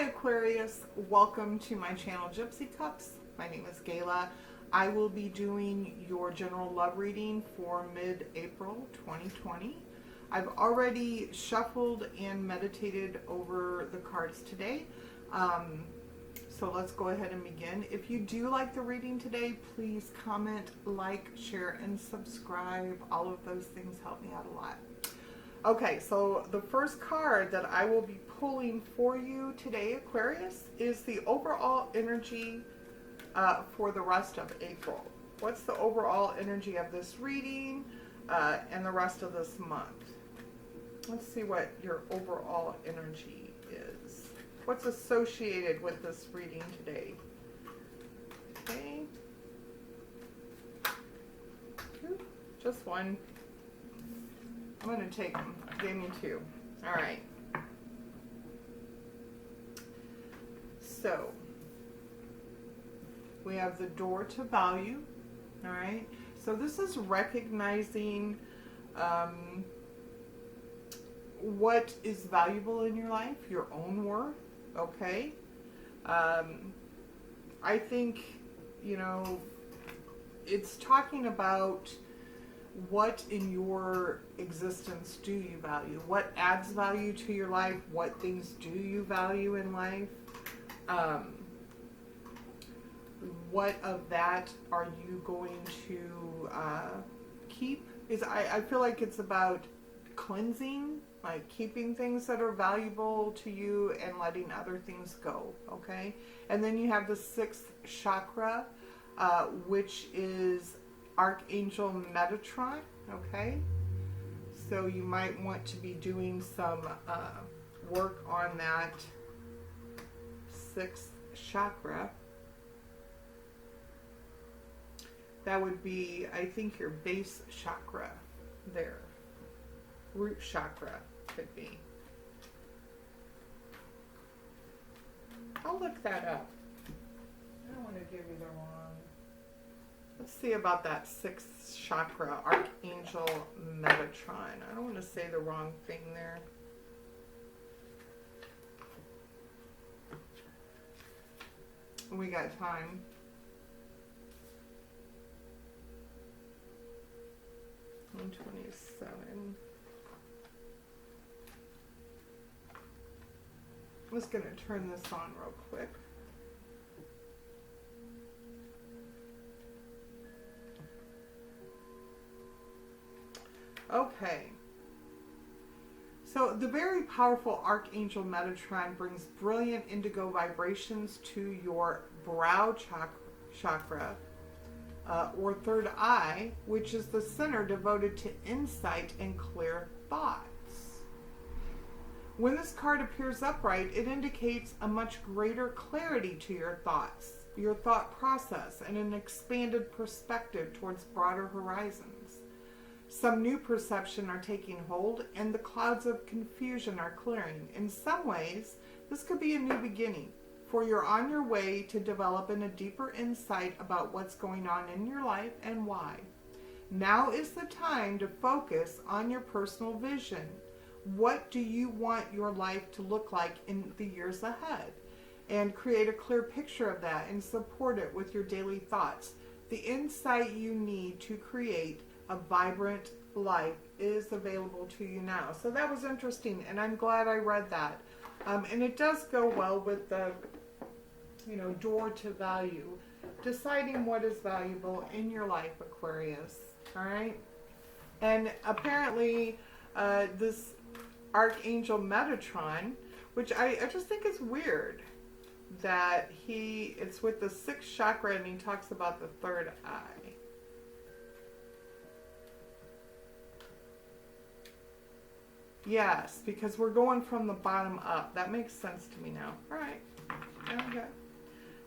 Hi Aquarius, welcome to my channel Gypsy Cups. My name is Gayla. I will be doing your general love reading for mid-April 2020. I've already shuffled and meditated over the cards today. So let's go ahead and begin. If you do like the reading today, please comment, like, share, and subscribe. All of those things help me out a lot. Okay, so the first card that I will be pulling for you today, Aquarius, is the overall energy for the rest of April. What's the overall energy of this reading and the rest of this month? Let's see what your overall energy is. What's associated with this reading today? Okay. Just one. I'm going to take them. Gave me two. All right. So, we have the door to value. All right. So this is recognizing what is valuable in your life, your own worth. Okay. I think, you know, it's talking about what in your existence do you value? What adds value to your life? What things do you value in life? What of that are you going to keep? I feel like it's about cleansing, like keeping things that are valuable to you and letting other things go, okay? And then you have the sixth chakra, which is Archangel Metatron, okay? So you might want to be doing some work on that sixth chakra. That would be, I think, your base chakra there. Root chakra could be. I'll look that up. I don't want to give you the wrong. Let's see about that sixth chakra, Archangel Metatron. I don't want to say the wrong thing there. We got time. $127. I'm just going to turn this on real quick. Okay. So the very powerful Archangel Metatron brings brilliant indigo vibrations to your brow chakra, or third eye, which is the center devoted to insight and clear thoughts. When this card appears upright, it indicates a much greater clarity to your thoughts, your thought process, and an expanded perspective towards broader horizons. Some new perception are taking hold, and the clouds of confusion are clearing. In some ways, this could be a new beginning, for you're on your way to developing a deeper insight about what's going on in your life and why. Now is the time to focus on your personal vision. What do you want your life to look like in the years ahead? And create a clear picture of that and support it with your daily thoughts. The insight you need to create a vibrant life is available to you now. So that was interesting, and I'm glad I read that. And it does go well with the, you know, door to value. Deciding what is valuable in your life, Aquarius. All right? And apparently, this Archangel Metatron, which I just think is weird that it's with the sixth chakra and he talks about the third eye. Yes, because we're going from the bottom up. That makes sense to me now. All right. Okay.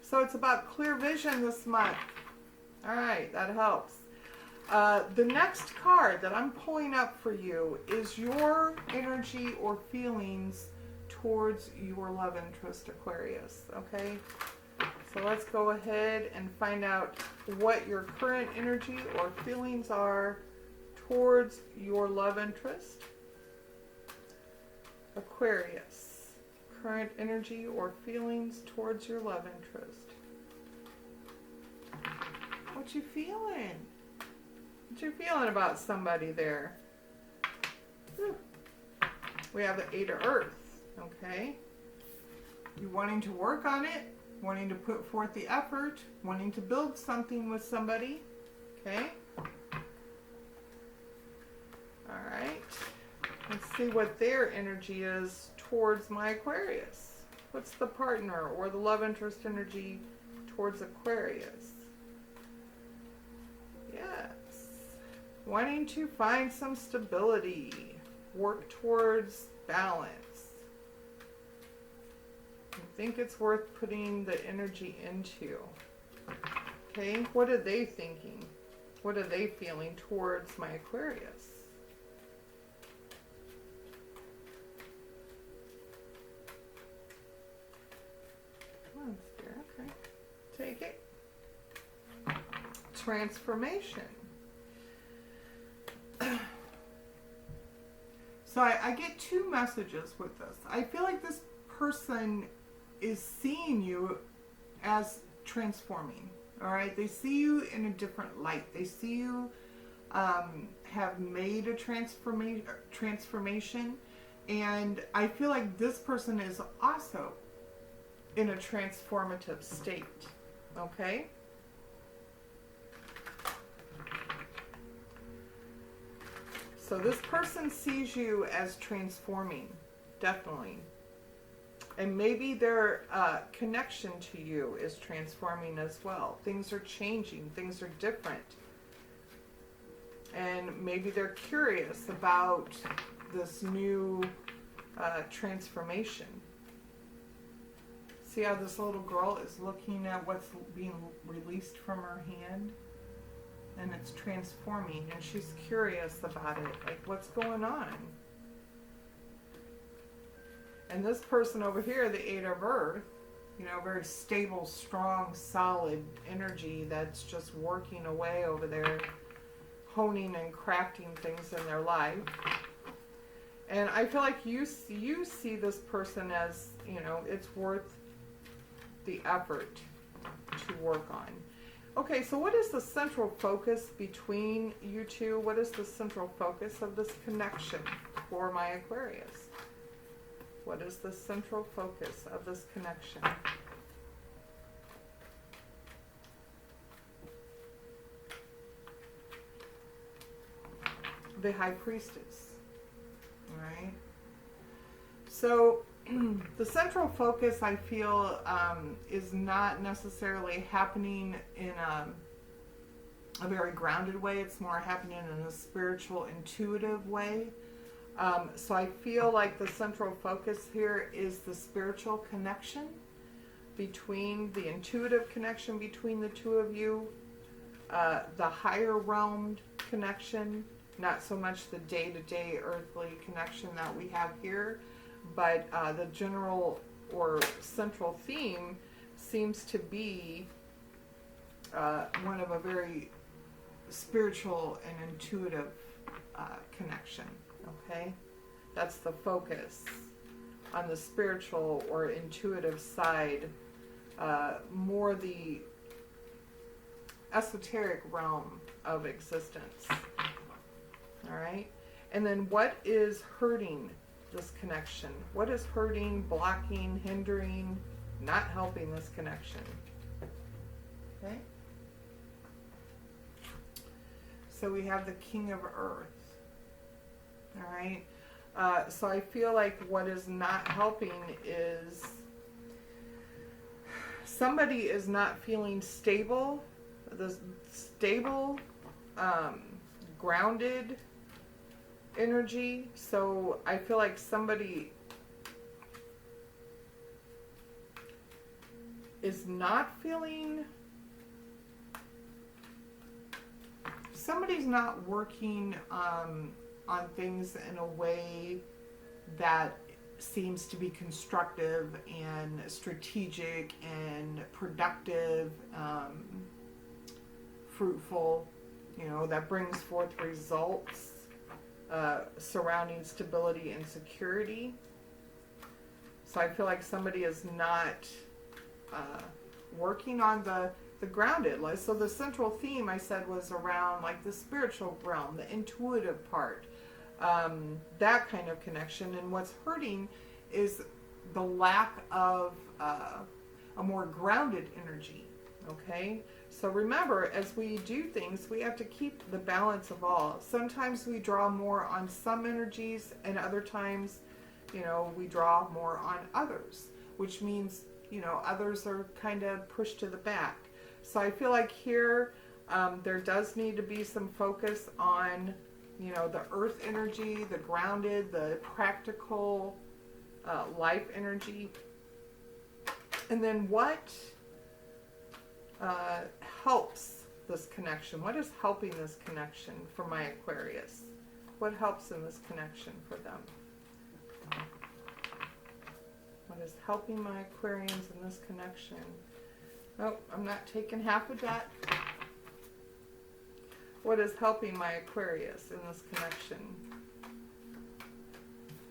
So it's about clear vision this month. All right, that helps. The next card that I'm pulling up for you is your energy or feelings towards your love interest, Aquarius. Okay? So let's go ahead and find out what your current energy or feelings are towards your love interest. Aquarius. current energy or feelings towards your love interest. What you feeling? What you feeling about somebody there? Whew. We have the Eight of Earth, okay? You wanting to work on it, wanting to put forth the effort, wanting to build something with somebody, okay? All right. Let's see what their energy is towards my Aquarius. What's the partner or the love interest energy towards Aquarius? Yes. Wanting to find some stability, work towards balance. I think it's worth putting the energy into. Okay, what are they thinking? What are they feeling towards my Aquarius? Oh, okay, take it. Transformation. So I get two messages with this. I feel like this person is seeing you as transforming. All right, they see you in a different light. They see you have made a transformation, and I feel like this person is also in a transformative state. Okay. So this person sees you as transforming, definitely. And maybe their connection to you is transforming as well. Things are changing. Things are different. And maybe they're curious about this new transformation. See how this little girl is looking at what's being released from her hand? And it's transforming, and she's curious about it. Like, what's going on? And this person over here, the Eight of Earth, you know, very stable, strong, solid energy that's just working away over there, honing and crafting things in their life. And I feel like you see this person as, you know, it's worth the effort to work on. Okay, so what is the central focus between you two? What is the central focus of this connection for my Aquarius? What is the central focus of this connection? The High Priestess. All right. So the central focus, I feel, is not necessarily happening in a very grounded way. It's more happening in a spiritual, intuitive way. So I feel like the central focus here is the spiritual connection between, the intuitive connection between the two of you, the higher realmed connection, not so much the day-to-day earthly connection that we have here, but the general or central theme seems to be one of a very spiritual and intuitive connection. Okay, that's the focus on the spiritual or intuitive side, more the esoteric realm of existence. All right, and then what is hurting this connection? What is hurting, blocking, hindering, not helping this connection? Okay. So we have the King of Earth. All right. So I feel like what is not helping is somebody is not feeling stable. The stable, grounded energy. So I feel like somebody is not feeling, somebody's not working on things in a way that seems to be constructive and strategic and productive, fruitful, you know, that brings forth results surrounding stability and security. So I feel like somebody is not working on the grounded. Like, so the central theme I said was around like the spiritual realm, the intuitive part, that kind of connection. And what's hurting is the lack of a more grounded energy. Okay, so remember, as we do things, we have to keep the balance of all. Sometimes we draw more on some energies, and other times, you know, we draw more on others, which means, you know, others are kind of pushed to the back. So I feel like here there does need to be some focus on, you know, the earth energy, the grounded, the practical life energy. And then what helps this connection? What is helping this connection for my Aquarius? What helps in this connection for them? What is helping my Aquarians in this connection? Oh, I'm not taking half of that. What is helping my Aquarius in this connection?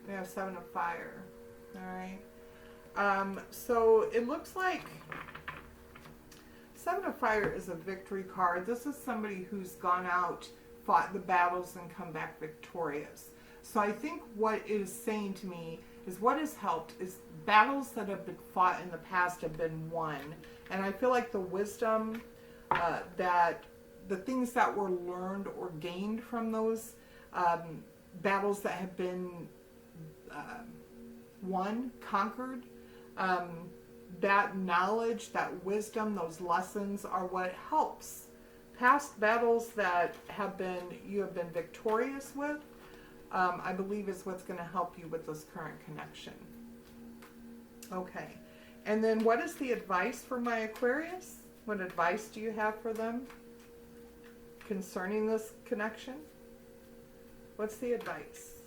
We have 7 of Fire. All right. So it looks like 7 of Fire is a victory card. This is somebody who's gone out, fought the battles, and come back victorious. So I think what it is saying to me is what has helped is battles that have been fought in the past have been won. And I feel like the wisdom that the things that were learned or gained from those battles that have been won, conquered, that knowledge, that wisdom, those lessons are what helps. Past battles that you have been victorious with, I believe is what's going to help you with this current connection. Okay. And then what is the advice for my Aquarius? What advice do you have for them concerning this connection? What's the advice?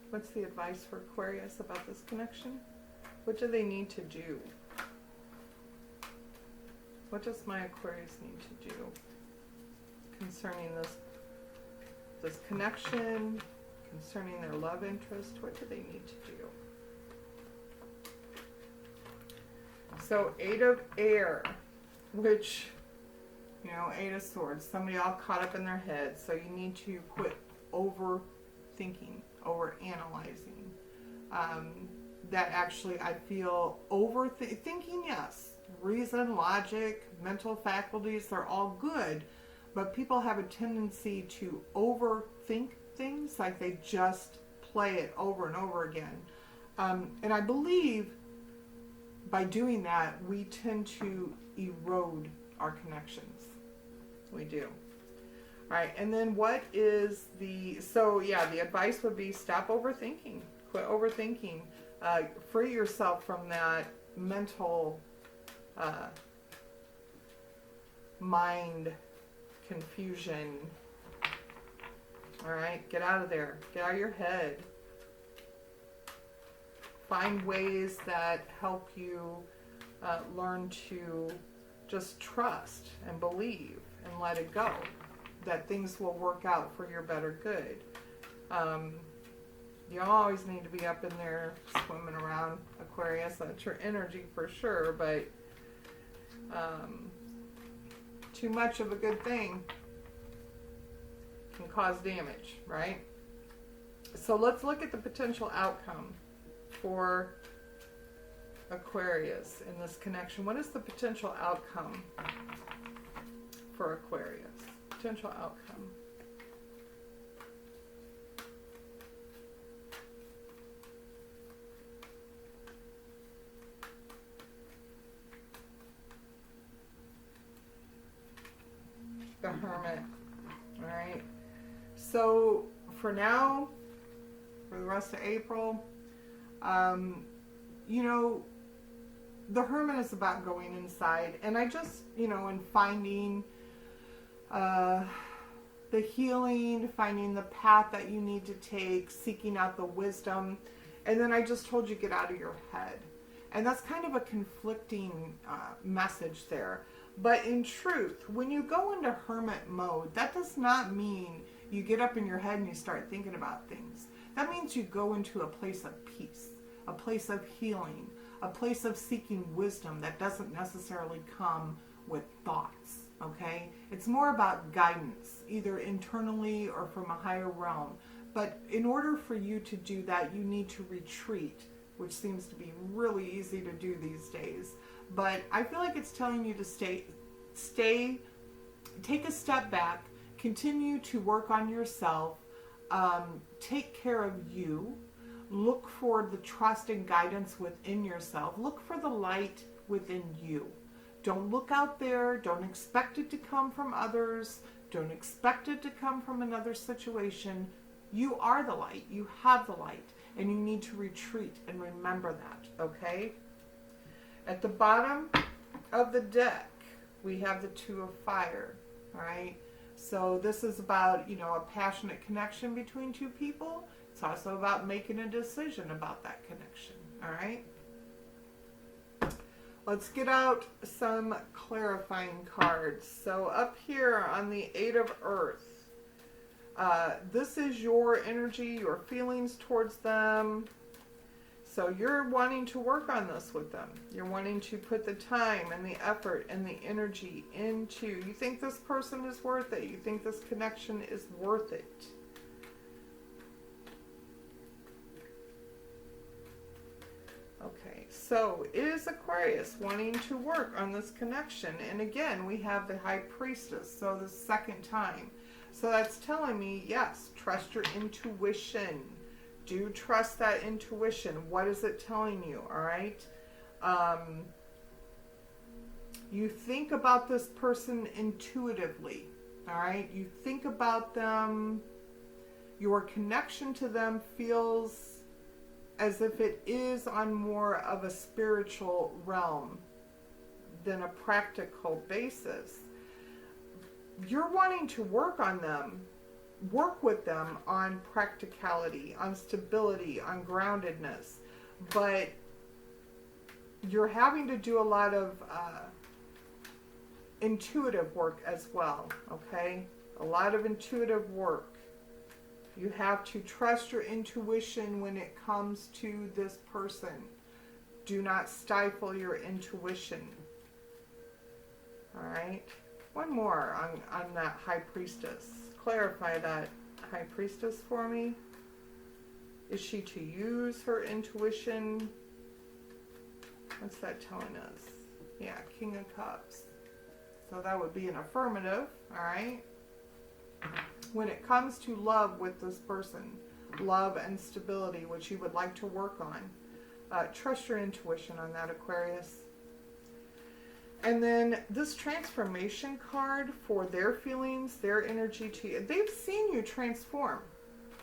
What's the advice for Aquarius about this connection? What do they need to do? What does my Aquarius need to do concerning this connection, concerning their love interest? What do they need to do? So 8 of Air, which, you know, 8 of Swords, somebody all caught up in their head. So you need to quit overthinking, overanalyzing. That actually, I feel overthinking, yes. Reason, logic, mental faculties, they're all good. But people have a tendency to overthink things, like they just play it over and over again. And I believe by doing that, we tend to erode our connections. We do. All right, and then what is the advice would be stop overthinking. Quit overthinking. Free yourself from that mental mind confusion. All right, get out of there. Get out of your head. Find ways that help you learn to just trust and believe and let it go. That things will work out for your better good. You always need to be up in there swimming around, Aquarius. That's your energy for sure, but too much of a good thing can cause damage, right? So let's look at the potential outcome for Aquarius in this connection. What is the potential outcome for Aquarius? Potential outcome. The Hermit. All right. So for now, for the rest of April, you know, the Hermit is about going inside, and I just, you know, and finding the healing, finding the path that you need to take, seeking out the wisdom. And then I just told you, get out of your head. And that's kind of a conflicting message there. But in truth, when you go into hermit mode, that does not mean You get up in your head and you start thinking about things. That means you go into a place of peace, a place of healing, a place of seeking wisdom that doesn't necessarily come with thoughts, okay? It's more about guidance, either internally or from a higher realm. But in order for you to do that, you need to retreat, which seems to be really easy to do these days. But I feel like it's telling you to take a step back, continue to work on yourself, take care of you, look for the trust and guidance within yourself, look for the light within you. Don't look out there, don't expect it to come from others, don't expect it to come from another situation. You are the light, you have the light, and you need to retreat and remember that, okay? At the bottom of the deck, we have the Two of Fire, all right? So this is about, a passionate connection between two people. It's also about making a decision about that connection, all right? Let's get out some clarifying cards. So up here on the Eight of Earth, this is your energy, your feelings towards them. So you're wanting to work on this with them. You're wanting to put the time and the effort and the energy into. You think this person is worth it. You think this connection is worth it. Okay, so is Aquarius wanting to work on this connection? And again, we have the High Priestess, so the second time. So that's telling me, yes, trust your intuition. Do trust that intuition. What is it telling you, all right? You think about this person intuitively, all right? You think about them. Your connection to them feels as if it is on more of a spiritual realm than a practical basis. You're wanting to work on them, work with them on practicality, on stability, on groundedness, but you're having to do a lot of intuitive work as well, okay? A lot of intuitive work. You have to trust your intuition when it comes to this person. Do not stifle your intuition. All right? One more on that High Priestess. Clarify that High Priestess for me. Is she to use her intuition? What's that telling us? Yeah, King of Cups. So that would be an affirmative, all right? When it comes to love with this person, love and stability, which you would like to work on, trust your intuition on that, Aquarius. And then this transformation card for their feelings, their energy to you. They've seen you transform,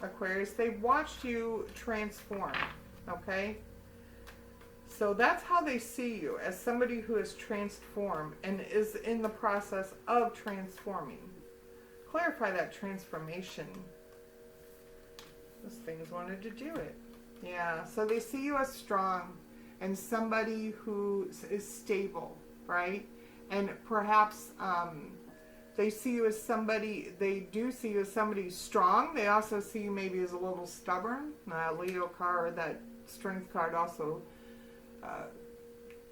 Aquarius. They've watched you transform, okay? So that's how they see you, as somebody who has transformed and is in the process of transforming. Clarify that transformation. Those things wanted to do it. Yeah, so they see you as strong and somebody who is stable, right? And perhaps they see you as somebody, they do see you as somebody strong. They also see you maybe as a little stubborn. Leo card, that strength card also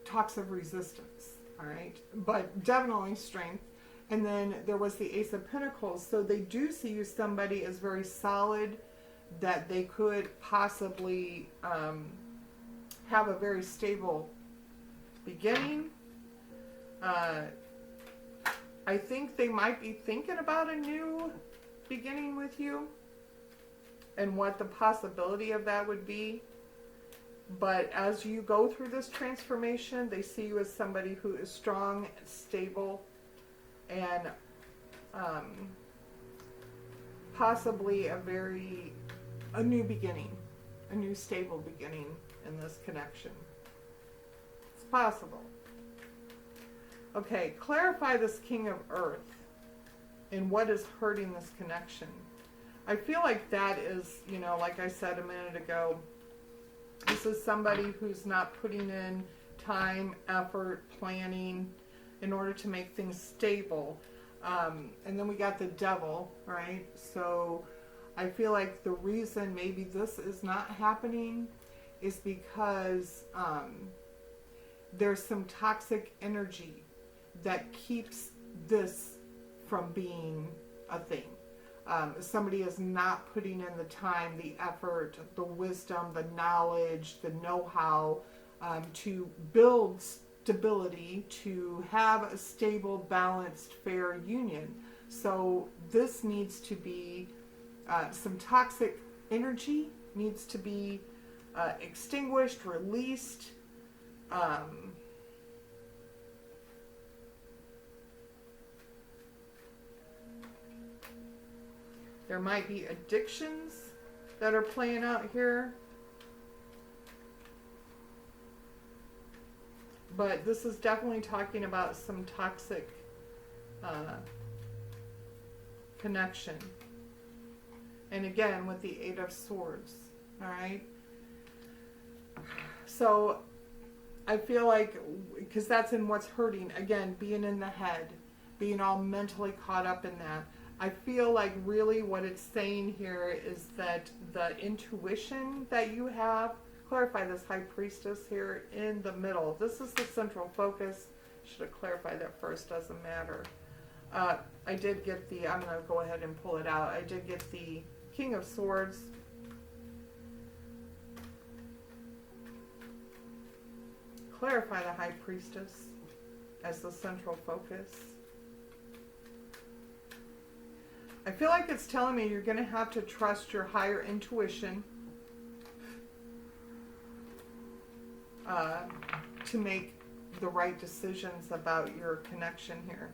talks of resistance, all right? But definitely strength. And then there was the Ace of Pentacles. So they do see you somebody as very solid, that they could possibly have a very stable beginning. I think they might be thinking about a new beginning with you and what the possibility of that would be. But as you go through this transformation, they see you as somebody who is strong, stable, and possibly a new beginning, a new stable beginning in this connection. It's possible. Okay, clarify this King of Earth and what is hurting this connection. I feel like that is, like I said a minute ago, this is somebody who's not putting in time, effort, planning in order to make things stable. And then we got the devil, right? So I feel like the reason maybe this is not happening is because there's some toxic energy that keeps this from being a thing. Somebody is not putting in the time, the effort, the wisdom, the knowledge, the know-how to build stability, to have a stable, balanced, fair union. So this needs to be, some toxic energy needs to be extinguished, released. There might be addictions that are playing out here. But this is definitely talking about some toxic connection. And again, with the Eight of Swords. Alright? So, I feel like, because that's in what's hurting, again, being in the head, being all mentally caught up in that. I feel like really what it's saying here is that the intuition that you have, clarify this High Priestess here in the middle. This is the central focus. Should have clarified that first, doesn't matter. I did get the, I'm going to go ahead and pull it out. I did get the King of Swords. Clarify the High Priestess as the central focus. I feel like it's telling me you're going to have to trust your higher intuition to make the right decisions about your connection here.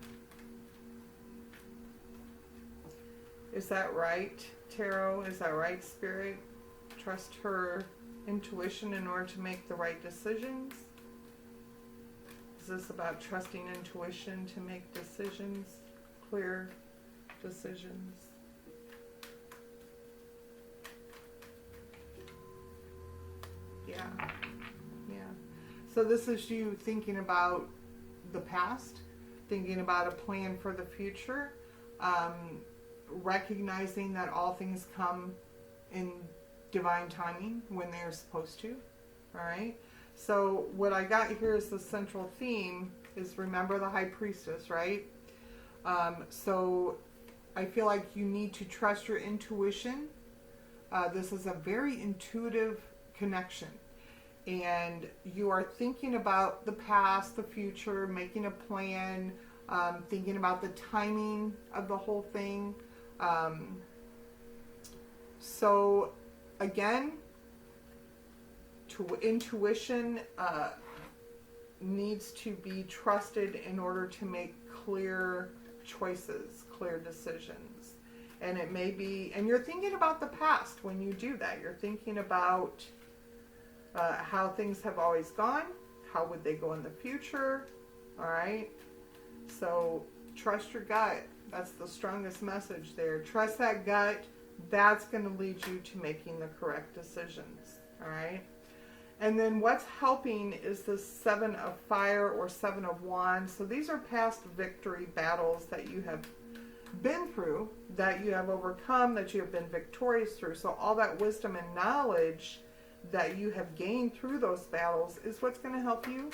Is that right, Tarot? Is that right, Spirit? Trust her intuition in order to make the right decisions? Is this about trusting intuition to make decisions? Clear decisions? Yeah. Yeah. So this is you thinking about the past, thinking about a plan for the future, recognizing that all things come in divine timing when they're supposed to. All right. So what I got here is the central theme is remember the High Priestess, right? So I feel like you need to trust your intuition. This is a very intuitive connection. And you are thinking about the past, the future, making a plan, thinking about the timing of the whole thing. So again, intuition needs to be trusted in order to make clear choices, clear decisions. And it may be, and you're thinking about the past when you do that. You're thinking about how things have always gone, how would they go in the future, all right? So trust your gut. That's the strongest message there. Trust that gut. That's going to lead you to making the correct decisions, all right? And then what's helping is the Seven of Fire or Seven of Wands. So these are past victory battles that you have been through, that you have overcome, that you have been victorious through. So all that wisdom and knowledge that you have gained through those battles is what's going to help you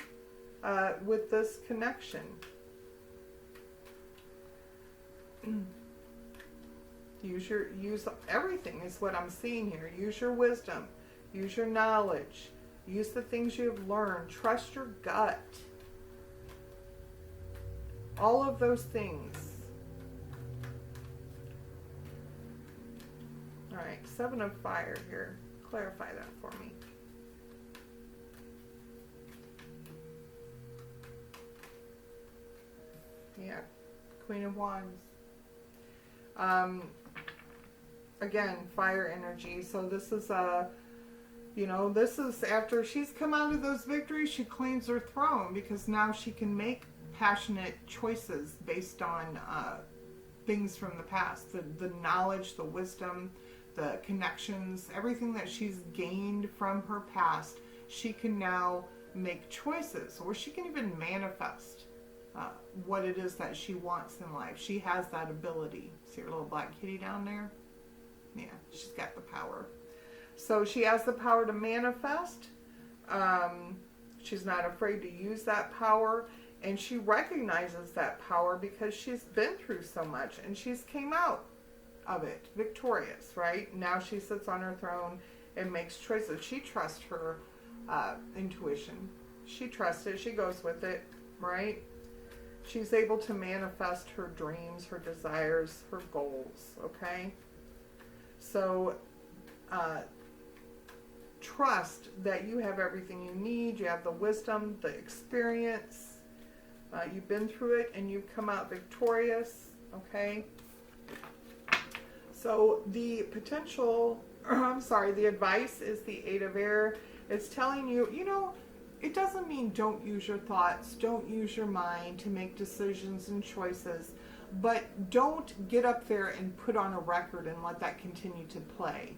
with this connection. Use everything is what I'm seeing here. Use your wisdom. Use your knowledge. Use the things you have learned. Trust your gut. All of those things. All right, Seven of Fire here. Clarify that for me. Yeah, Queen of Wands. Again, fire energy. So this is this is after she's come out of those victories, she claims her throne because now she can make passionate choices based on things from the past. The knowledge, the wisdom, the connections, everything that she's gained from her past, she can now make choices, or she can even manifest. what it is that she wants in life. She has that ability. See her little black kitty down there? Yeah, she's got the power. So she has the power to manifest. She's not afraid to use that power. And she recognizes that power because she's been through so much. And she's came out of it victorious, right? Now she sits on her throne and makes choices. She trusts her intuition. She trusts it. She goes with it, right? She's able to manifest her dreams, her desires, her goals, okay? So trust that you have everything you need. You have the wisdom, the experience. You've been through it and you've come out victorious, okay? So the potential, the advice is the Eight of Air. It's telling you, you know, it doesn't mean don't use your thoughts, don't use your mind to make decisions and choices, but don't get up there and put on a record and let that continue to play.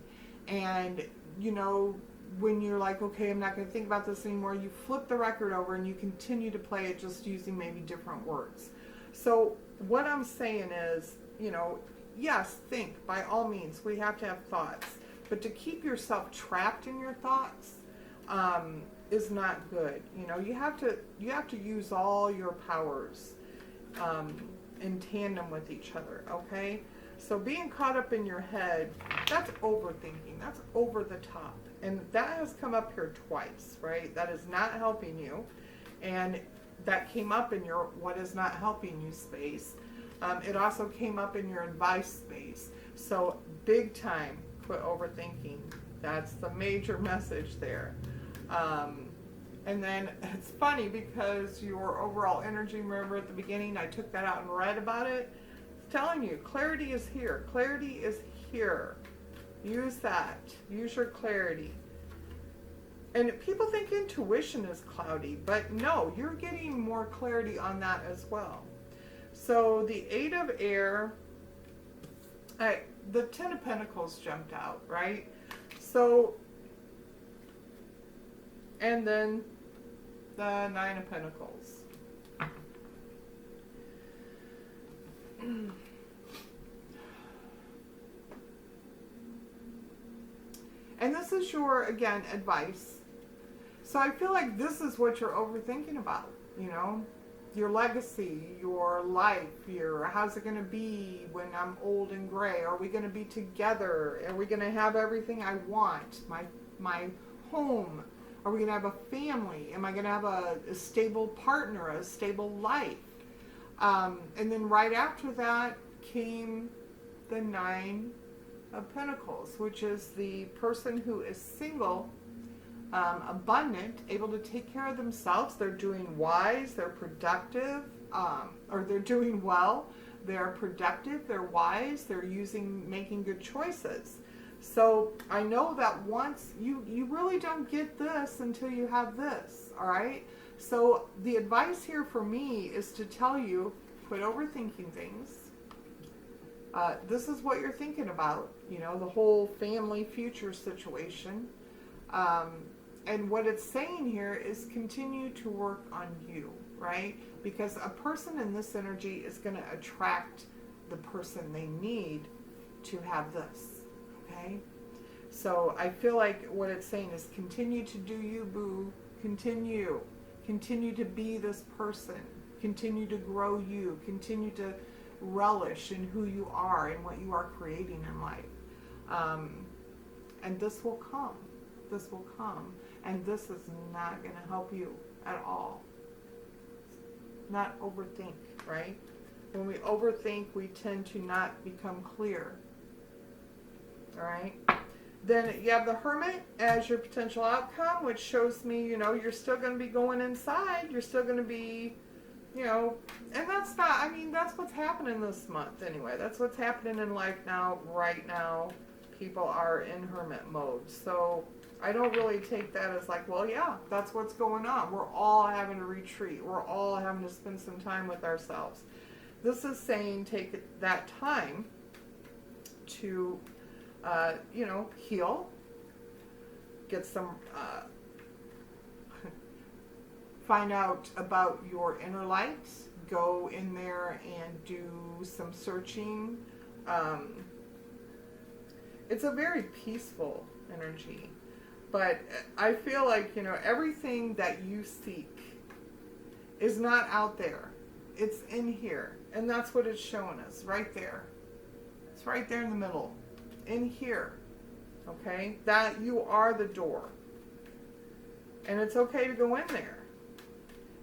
And, you know, when you're like, okay, I'm not going to think about this anymore, you flip the record over and you continue to play it just using maybe different words. So what I'm saying is, you know, yes, think, by all means, we have to have thoughts, but to keep yourself trapped in your thoughts, is not good. You know, you have to use all your powers in tandem with each other, okay? So being caught up in your head, that's overthinking. That's over the top. And that has come up here twice, right? That is not helping you. And that came up in your what is not helping you space. It also came up in your advice space. So big time, quit overthinking. That's the major message there. And then it's funny because your overall energy, remember at the beginning, I took that out and read about it. It's telling you, clarity is here. Clarity is here. Use that. Use your clarity. And people think intuition is cloudy, but no, you're getting more clarity on that as well. So the Eight of Air, the Ten of Pentacles jumped out, right? So, and then the Nine of Pentacles. And this is your, again, advice. So I feel like this is what you're overthinking about, you know? Your legacy, your life, how's it going to be when I'm old and gray? Are we going to be together? Are we going to have everything I want? My home? Are we going to have a family? Am I going to have a stable partner, a stable life? And then right after that came the Nine of Pentacles, which is the person who is single, abundant, able to take care of themselves. They're doing wise, they're productive, or they're doing well. They're productive, they're wise, they're making good choices. So I know that once you really don't get this until you have this, all right? So the advice here for me is to tell you, quit overthinking things. This is what you're thinking about, you know, the whole family future situation. And what it's saying here is continue to work on you, right? Because a person in this energy is going to attract the person they need to have this, okay? So I feel like what it's saying is continue to do you, boo. Continue to be this person. Continue to grow you. Continue to relish in who you are and what you are creating in life. And this will come. This will come. And this is not going to help you at all. Not overthink, right? When we overthink, we tend to not become clear. All right? Then you have the Hermit as your potential outcome, which shows me, you know, you're still going to be going inside. You're still going to be, you know, and that's not, I mean, that's what's happening this month anyway. That's what's happening in life now, right now. People are in hermit mode. So I don't really take that as like, well, yeah, that's what's going on. We're all having to retreat. We're all having to spend some time with ourselves. This is saying take that time to, you know, heal, get some, find out about your inner light, go in there and do some searching. It's a very peaceful energy. But I feel like, everything that you seek is not out there. It's in here. And that's what it's showing us, right there. It's right there in the middle. In here. Okay? That you are the door. And it's okay to go in there.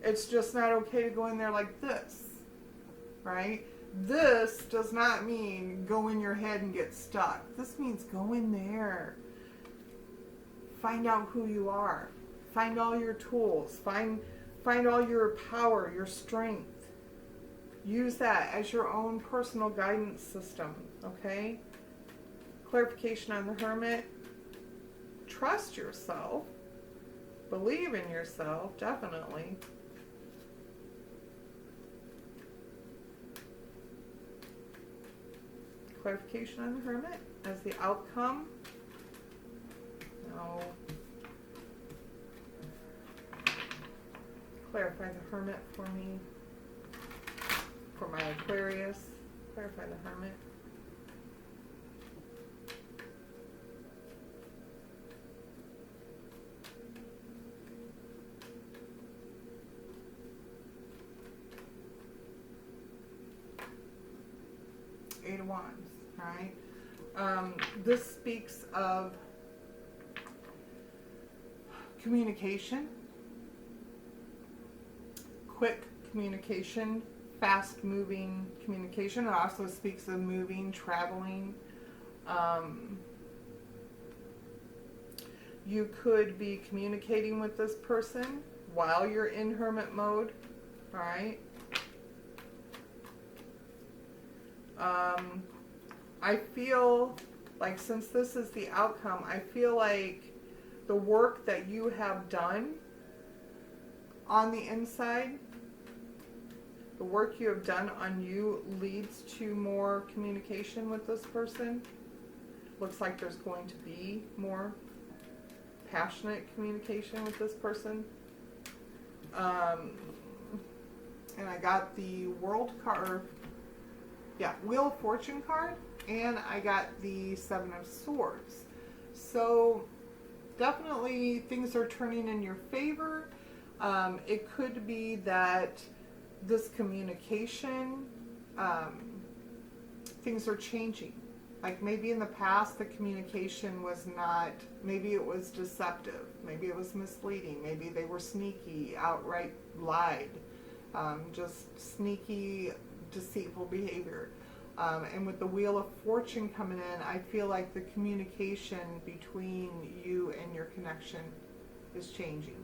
It's just not okay to go in there like this. Right? This does not mean go in your head and get stuck. This means go in there. Find out who you are. Find all your tools. Find all your power, your strength. Use that as your own personal guidance system, okay? Clarification on the Hermit. Trust yourself. Believe in yourself, definitely. Clarification on the Hermit as the outcome. No. Clarify the Hermit for me. For my Aquarius. Clarify the Hermit. Eight of Wands, right? This speaks of communication, quick communication, fast-moving communication. It also speaks of moving, traveling. You could be communicating with this person while you're in hermit mode, all right? I feel like, since this is the outcome, I feel like the work that you have done on the inside, the work you have done on you leads to more communication with this person. Looks like there's going to be more passionate communication with this person. And I got the World card, Wheel of Fortune card, and I got the Seven of Swords. So definitely things are turning in your favor. It could be that this communication, things are changing. Like maybe in the past the communication was not, maybe it was deceptive, maybe it was misleading, maybe they were sneaky, outright lied, just sneaky, deceitful behavior. And with the Wheel of Fortune coming in, I feel like the communication between you and your connection is changing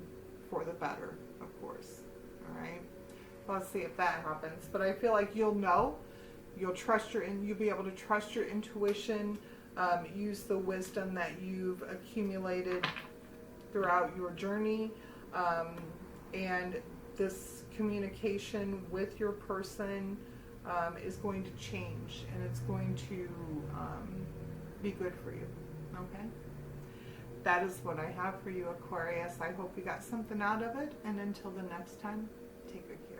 for the better, of course. All right. Let's see if that happens. But I feel like you'll know. You'll trust you'll be able to trust your intuition. Use the wisdom that you've accumulated throughout your journey. And this communication with your person is going to change, and it's going to be good for you. Okay? That is what I have for you, Aquarius. I hope you got something out of it, and until the next time, take good care.